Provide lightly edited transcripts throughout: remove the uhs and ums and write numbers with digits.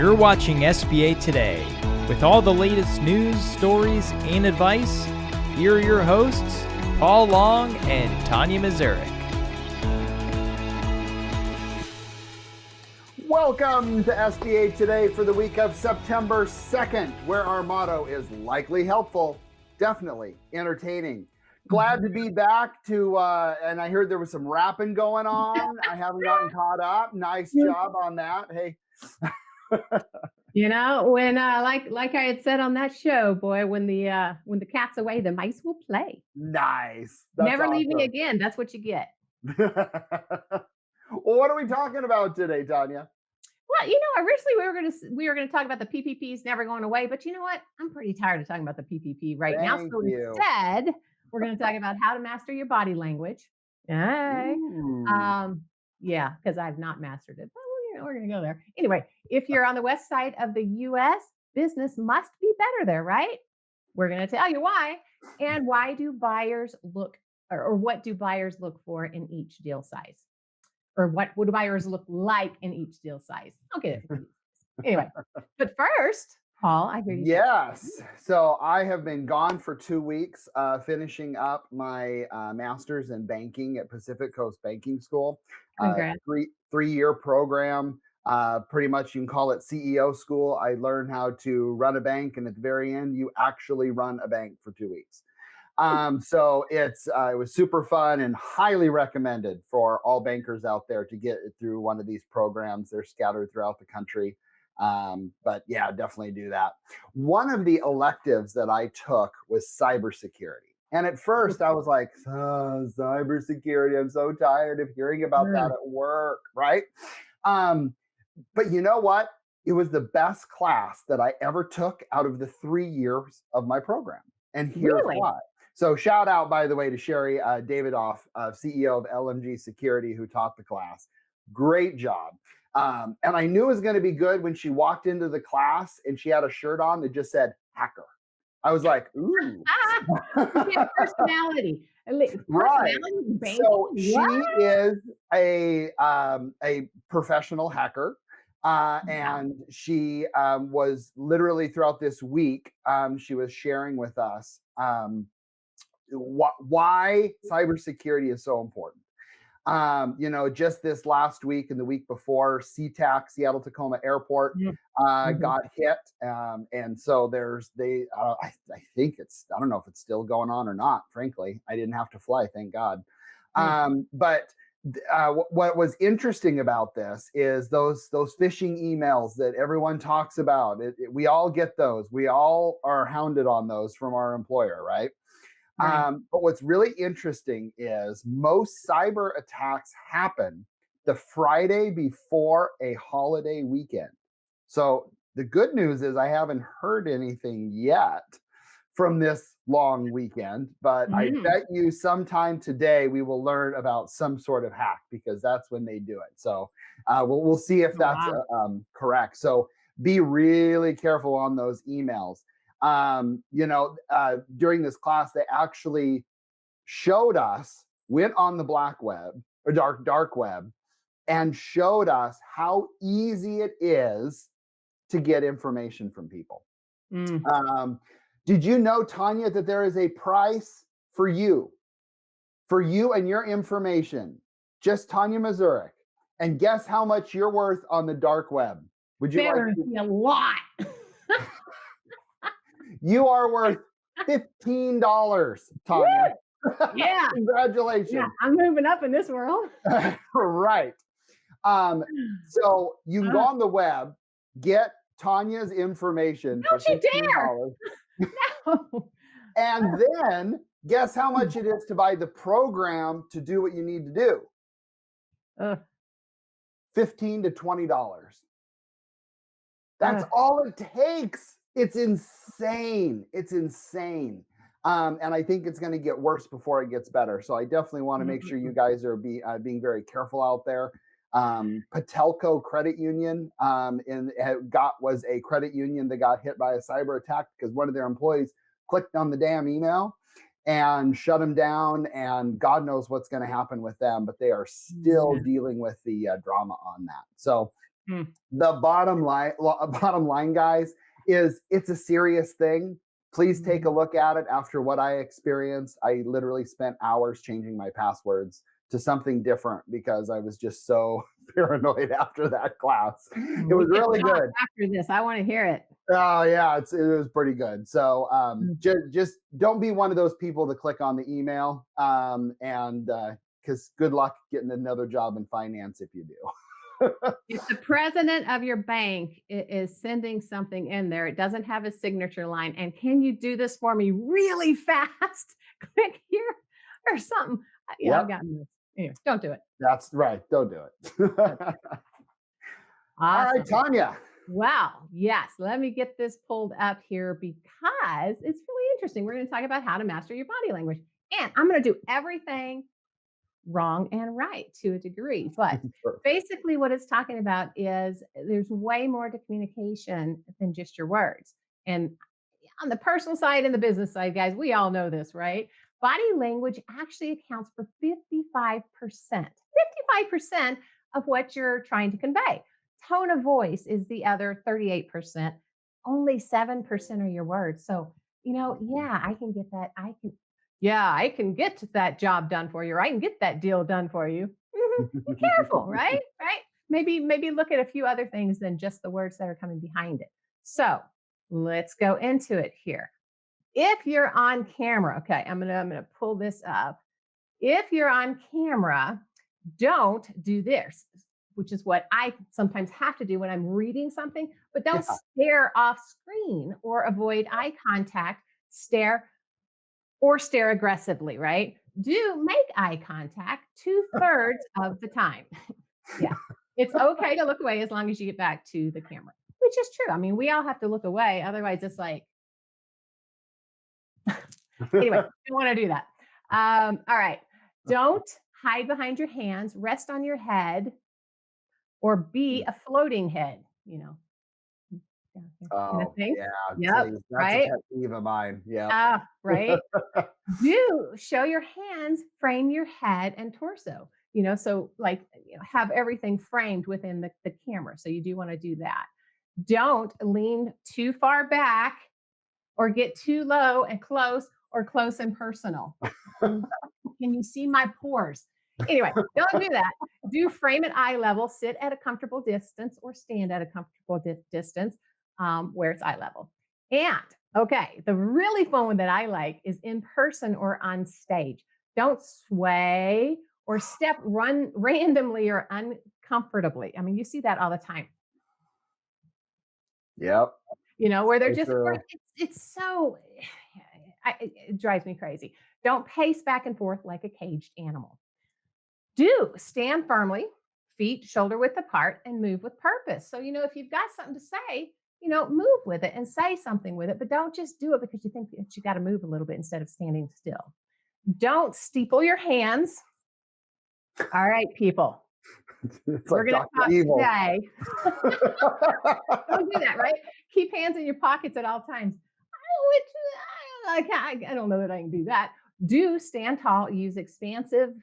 You're watching SBA Today. With all the latest news, stories, and advice, here are your hosts, Paul Long and Tanya Mazurek. Welcome to SBA Today for the week of September 2nd, where our motto is likely helpful, definitely entertaining. Glad to be back and I heard there was some rapping going on. I haven't gotten caught up. Nice job on that. Hey. You know, when like I had said on that show, boy, when the cat's away, the mice will play. Nice. That's Never awesome. leave me again. That's what you get. Well, what are we talking about today, Tanya? Well, you know, originally we were gonna talk about the PPPs never going away, but you know what? I'm pretty tired of talking about the PPP right now. So instead, we're gonna talk about how to master your body language. Okay. Yeah, because I've not mastered it. But we're gonna go there. Anyway, if you're on the west side of the US, business must be better there, right? We're gonna tell you why. And why do buyers look or what do buyers look for in each deal size? Or what would buyers look like in each deal size? I'll get it. Anyway, but first, Paul, I hear you. Yes. So I have been gone for 2 weeks, finishing up my master's in banking at Pacific Coast Banking School. Congrats. Three-year program. Pretty much you can call it CEO school. I learned how to run a bank, and at the very end, you actually run a bank for 2 weeks. So it was super fun and highly recommended for all bankers out there to get through one of these programs. They're scattered throughout the country. But yeah, definitely do that. One of the electives that I took was cybersecurity. And at first I was like, cybersecurity, I'm so tired of hearing about that at work, right? But you know what? It was the best class that I ever took out of the 3 years of my program. And here's why. So shout out, by the way, to Sherry Davidoff, CEO of LMG Security, who taught the class. Great job. And I knew it was going to be good when she walked into the class and she had a shirt on that just said hacker. I was like, ooh. Personality. Right. So she is a professional hacker. And she was literally throughout this week, she was sharing with us why cybersecurity is so important. Just this last week and the week before, SeaTac, Seattle Tacoma Airport, got hit, and so I think I don't know if it's still going on or not. Frankly, I didn't have to fly, thank God. But what was interesting about this is those phishing emails that everyone talks about. We all get those. We all are hounded on those from our employer, right? But what's really interesting is most cyber attacks happen the Friday before a holiday weekend. So the good news is I haven't heard anything yet from this long weekend, but I bet you sometime today we will learn about some sort of hack because that's when they do it. So we'll see if that's correct. So be really careful on those emails. During this class, they actually went on the black web or dark web and showed us how easy it is to get information from people. Did you know, Tanya, that there is a price for you and your information? Just Tanya Mazurek. And guess how much you're worth on the dark web? Would you like a lot? You are worth $15, Tanya. Yeah. Congratulations. Yeah, I'm moving up in this world. Right. So you can go on the web, get Tanya's information for $15. No. And then guess how much it is to buy the program to do what you need to do? $15 to $20. That's all it takes. It's insane. It's insane. And I think it's going to get worse before it gets better. So I definitely want to make sure you guys are being very careful out there. Patelco Credit Union was a credit union that got hit by a cyber attack because one of their employees clicked on the damn email and shut them down. And God knows what's going to happen with them, but they are still dealing with the drama on that. So The bottom line, guys, is it's a serious thing. Please take a look at it. After what I experienced, I literally spent hours changing my passwords to something different because I was just so paranoid after that class. It We was can really talk good. after this. I want to hear it. Oh yeah, it was pretty good. So Mm. just don't be one of those people to click on the email, and because good luck getting another job in finance if you do. If the president of your bank is sending something in there, it doesn't have a signature line. And can you do this for me really fast? Click here or something. Yeah, I've Yep, gotten this. Anyway, don't do it. that's right. Don't do it. All right, Awesome. Tanya. Wow. Yes. Let me get this pulled up here because it's really interesting. We're going to talk about how to master your body language. And I'm going to do everything wrong and right to a degree. But Perfect. basically, what it's talking about is there's way more to communication than just your words. And on the personal side and the business side, guys, we all know this, right? Body language actually accounts for 55% of what you're trying to convey. Tone of voice is the other 38%. Only 7% are your words. So, yeah, I can get that. Yeah, I can get that job done for you, or I can get that deal done for you. Be careful, right? Right? Maybe look at a few other things than just the words that are coming behind it. So let's go into it here. If you're on camera, okay, I'm gonna pull this up. If you're on camera, don't do this, which is what I sometimes have to do when I'm reading something, but don't Yeah. stare off screen or avoid eye contact, stare aggressively, right? Do make eye contact 2/3 of the time. Yeah. It's okay to look away as long as you get back to the camera, which is true. I mean, we all have to look away. Otherwise, it's like, anyway, don't want to do that. All right. Don't hide behind your hands, rest on your head, or be a floating head, down here kind of Oh thing. yeah, Yep. see, that's a Right. pet peeve of mine. Yeah. Ah, right. Do show your hands, frame your head and torso. So like have everything framed within the camera. So you do want to do that. Don't lean too far back or get too low and close or close and personal. Can can you see my pores? Anyway, don't do that. Do frame at eye level, sit at a comfortable distance or stand at a comfortable distance where it's eye level. And okay, the really fun one that I like is in person or on stage. Don't sway or run randomly or uncomfortably. I mean, you see that all the time, Yep. where they're So just, true. it's so, it drives me crazy. Don't pace back and forth like a caged animal. Do stand firmly, feet shoulder width apart, and move with purpose. So, if you've got something to say, move with it and say something with it, but don't just do it because you think that you got to move a little bit instead of standing still. Don't steeple your hands. All right, people, It's we're like going to Dr. talk Evil. today. Don't do that, right? Keep hands in your pockets at all times. I don't know that I can do that. Do stand tall, use expansive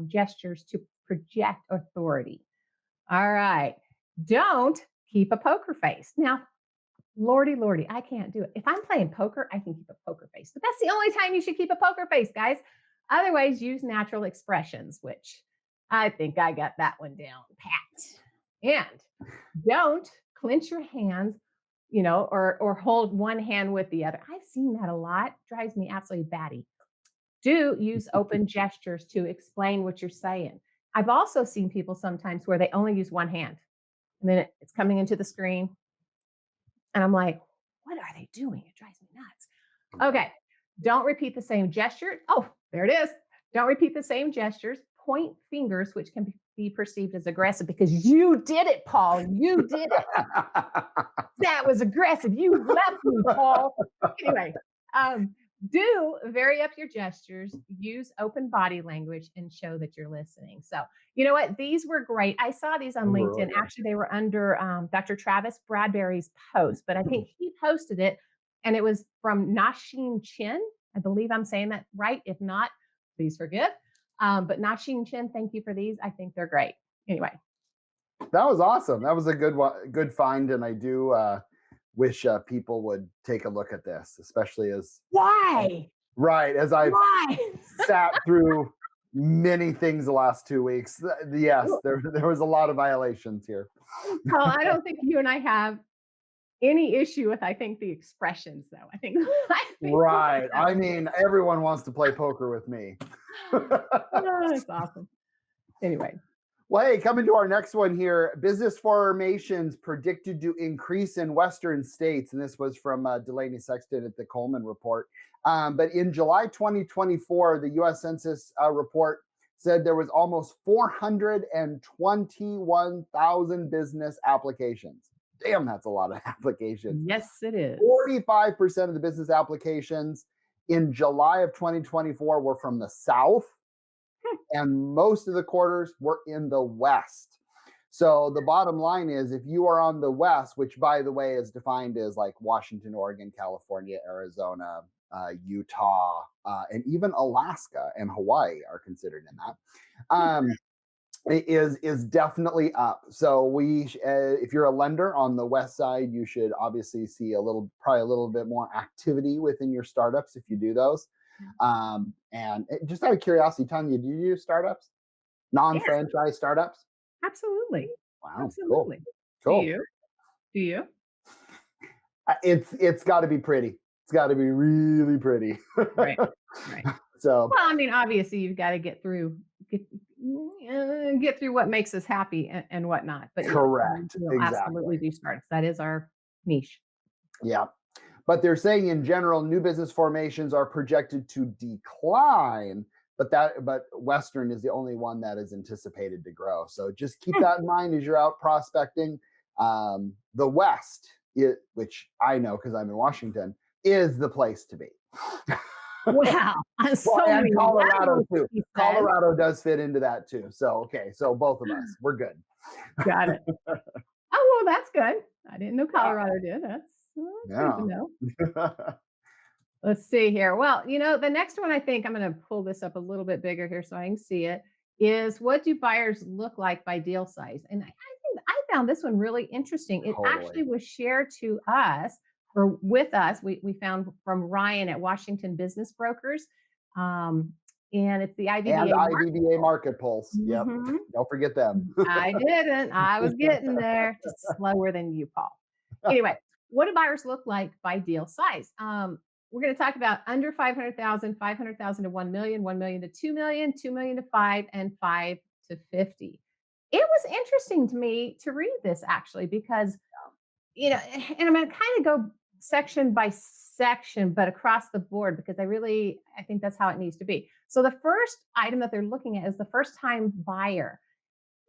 gestures to project authority. All right. Don't keep a poker face. Now, lordy, I can't do it. If I'm playing poker, I can keep a poker face, but that's the only time you should keep a poker face, guys. Otherwise, use natural expressions, which I think I got that one down pat. And don't clench your hands, or hold one hand with the other. I've seen that a lot. Drives me absolutely batty. Do use open gestures to explain what you're saying. I've also seen people sometimes where they only use one hand and then it's coming into the screen. And I'm like, what are they doing? It drives me nuts. Okay. Don't repeat the same gesture. Oh, there it is. Don't repeat the same gestures. Point fingers, which can be perceived as aggressive because you did it, Paul. You did it. That was aggressive. You left me, Paul. Anyway, do vary up your gestures, use open body language, and show that you're listening. So, you know what? These were great. I saw these on Really LinkedIn. good. Actually, they were under Dr. Travis Bradbury's post, but I think he posted it and it was from Nasheen Chin. I believe I'm saying that right. If not, please forgive. But Nasheen Chin, thank you for these. I think they're great. Anyway, That was awesome. That was a good find, and I do wish people would take a look at this, especially as Why? right as I've Why? sat through many things the last 2 weeks. Yes, there was a lot of violations here. Well, I don't think you and I have any issue with, I think, the expressions, though. I think Right. I mean, everyone wants to play poker with me. oh, that's awesome. Anyway, Well, hey, coming to our next one here, business formations predicted to increase in Western states. And this was from Delaney Sexton at the Coleman Report. But in July 2024, the US Census report said there was almost 421,000 business applications. Damn, that's a lot of applications. yes, it is. 45% of the business applications in July of 2024 were from the South, and most of the quarters were in the West. So the bottom line is, if you are on the West, which by the way is defined as like Washington, Oregon, California, Arizona, Utah, and even Alaska and Hawaii are considered in that. Is definitely up. So if you're a lender on the West side, you should obviously see probably a little bit more activity within your startups if you do those. And just out of curiosity, Tanya, do you do startups? Non-franchise startups? Absolutely. Wow, Absolutely. cool. Do you? It's got to be pretty. It's got to be really pretty. Right. So, well, I mean, obviously, you've got to get through what makes us happy and whatnot. But correct. We'll exactly. absolutely do startups. That is our niche. Yeah. But they're saying in general, new business formations are projected to decline, but Western is the only one that is anticipated to grow. So just keep that in mind as you're out prospecting. The West, which I know because I'm in Washington, is the place to be. Wow. And Colorado too. Colorado does fit into that too. So, okay. So both of us, we're good. Got it. Oh, well, that's good. I didn't know Colorado did. That's good to know. Let's see here. Well, the next one, I think I'm going to pull this up a little bit bigger here so I can see it, is what do buyers look like by deal size? And I think I found this one really interesting. It actually was shared to us or with us. We found from Ryan at Washington Business Brokers. And it's the IBDA Market Pulse. Yep. Mm-hmm. Don't forget them. I didn't. I was getting there. Just slower than you, Paul. Anyway, what do buyers look like by deal size? We're going to talk about under 500,000, 500,000 to 1 million, 1 million to 2 million, 2 million to 5, and 5 to 50. It was interesting to me to read this actually, because, and I'm going to kind of go section by section, but across the board, because I think that's how it needs to be. So the first item that they're looking at is the first time buyer.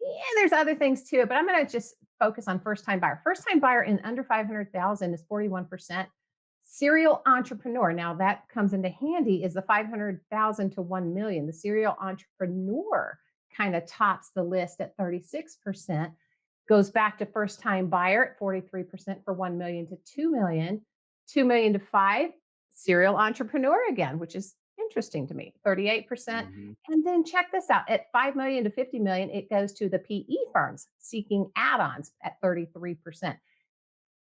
Yeah, there's other things too, but I'm going to just focus on first time buyer. First time buyer in under 500,000 is 41%. Serial entrepreneur. Now that comes into handy is the 500,000 to 1 million. The serial entrepreneur kind of tops the list at 36%. Goes back to first time buyer at 43% for 1 million to 2 million, 2 million to 5, serial entrepreneur again, which is interesting to me, 38%. Mm-hmm. And then check this out, at 5 million to 50 million, it goes to the PE firms seeking add-ons at 33%.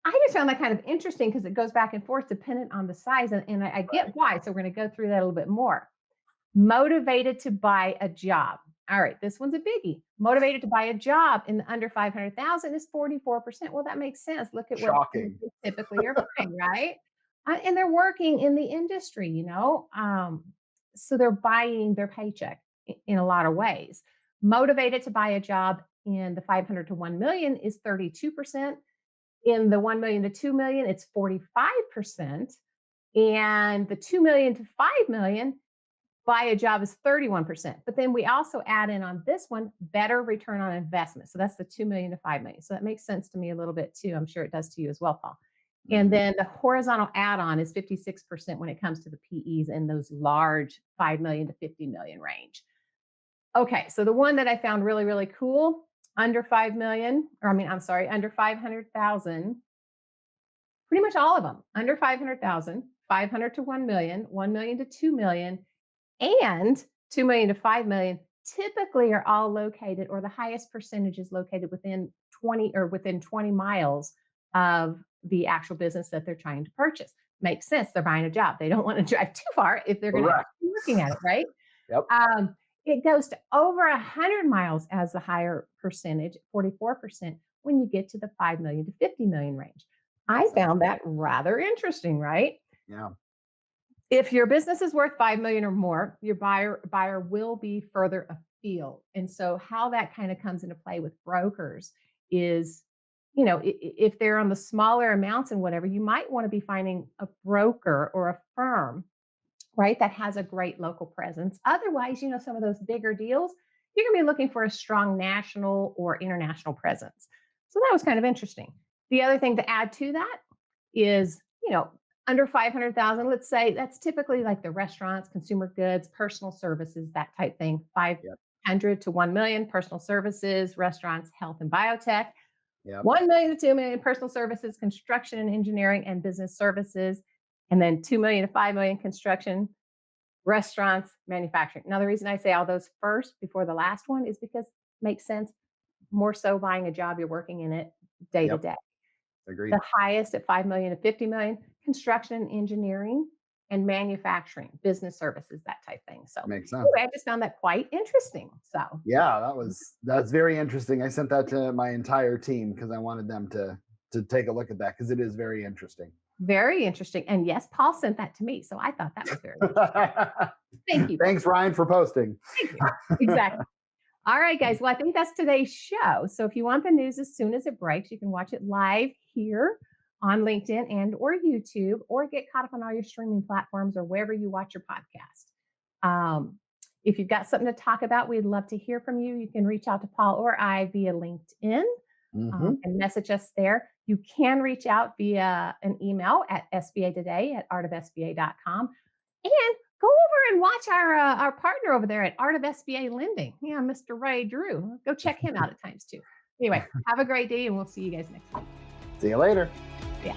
I just found that kind of interesting because it goes back and forth dependent on the size. And I get why. So we're going to go through that a little bit more. Motivated to buy a job. All right, this one's a biggie. Motivated to buy a job in the under 500,000 is 44%. Well, that makes sense. Look at what typically are buying, right? And they're working in the industry, so they're buying their paycheck in a lot of ways. Motivated to buy a job in the 500 to 1 million is 32%. In the 1 million to 2 million, it's 45%. And the 2 million to 5 million, buy a job is 31%. But then we also add in on this one, better return on investment. So that's the 2 million to 5 million. So that makes sense to me a little bit too. I'm sure it does to you as well, Paul. And then the horizontal add-on is 56% when it comes to the PEs in those large 5 million to 50 million range. Okay, so the one that I found really, really cool, under 5 million, under 500,000, pretty much all of them, under 500,000, 500 to 1 million, 1 million to 2 million, and 2 million to 5 million, typically are all located, or the highest percentage is located within 20 miles of the actual business that they're trying to purchase. Makes sense. They're buying a job. They don't want to drive too far if they're going to Correct. be looking at it, right? Yep. It goes to over 100 miles as the higher percentage, 44%, when you get to the 5 million to 50 million range. I found that rather interesting, right? Yeah. If your business is worth 5 million or more, your buyer will be further afield. And so how that kind of comes into play with brokers is, if they're on the smaller amounts and whatever, you might want to be finding a broker or a firm, right, that has a great local presence. Otherwise, some of those bigger deals, you're going to be looking for a strong national or international presence. So that was kind of interesting. The other thing to add to that is, under 500,000, let's say, that's typically like the restaurants, consumer goods, personal services, that type thing. 500 to 1 million, personal services, restaurants, health and biotech. Yep. 1 million to 2 million, personal services, construction and engineering and business services. And then 2 million to 5 million, construction, restaurants, manufacturing. Now, the reason I say all those first before the last one is because it makes sense. More so buying a job, you're working in it day to day. Agreed. The highest at 5 million to 50 million, construction and engineering and manufacturing, business services, that type thing. So makes sense. Anyway, I just found that quite interesting. So yeah, that's very interesting. I sent that to my entire team because I wanted them to take a look at that because it is very interesting. Very interesting. And yes, Paul sent that to me. So I thought that was very interesting. Thank you. Thanks, Ryan, for posting. Thank you. Exactly. All right, guys. Well, I think that's today's show. So if you want the news as soon as it breaks, you can watch it live here on LinkedIn and or YouTube, or get caught up on all your streaming platforms or wherever you watch your podcast. If you've got something to talk about, we'd love to hear from you. You can reach out to Paul or I via LinkedIn and message us there. You can reach out via an email at sbatoday@artofsba.com. And go over and watch our partner over there at Art of SBA Lending. Yeah, Mr. Ray Drew. Go check him out at times too. Anyway, have a great day and we'll see you guys next week. See you later. Yeah.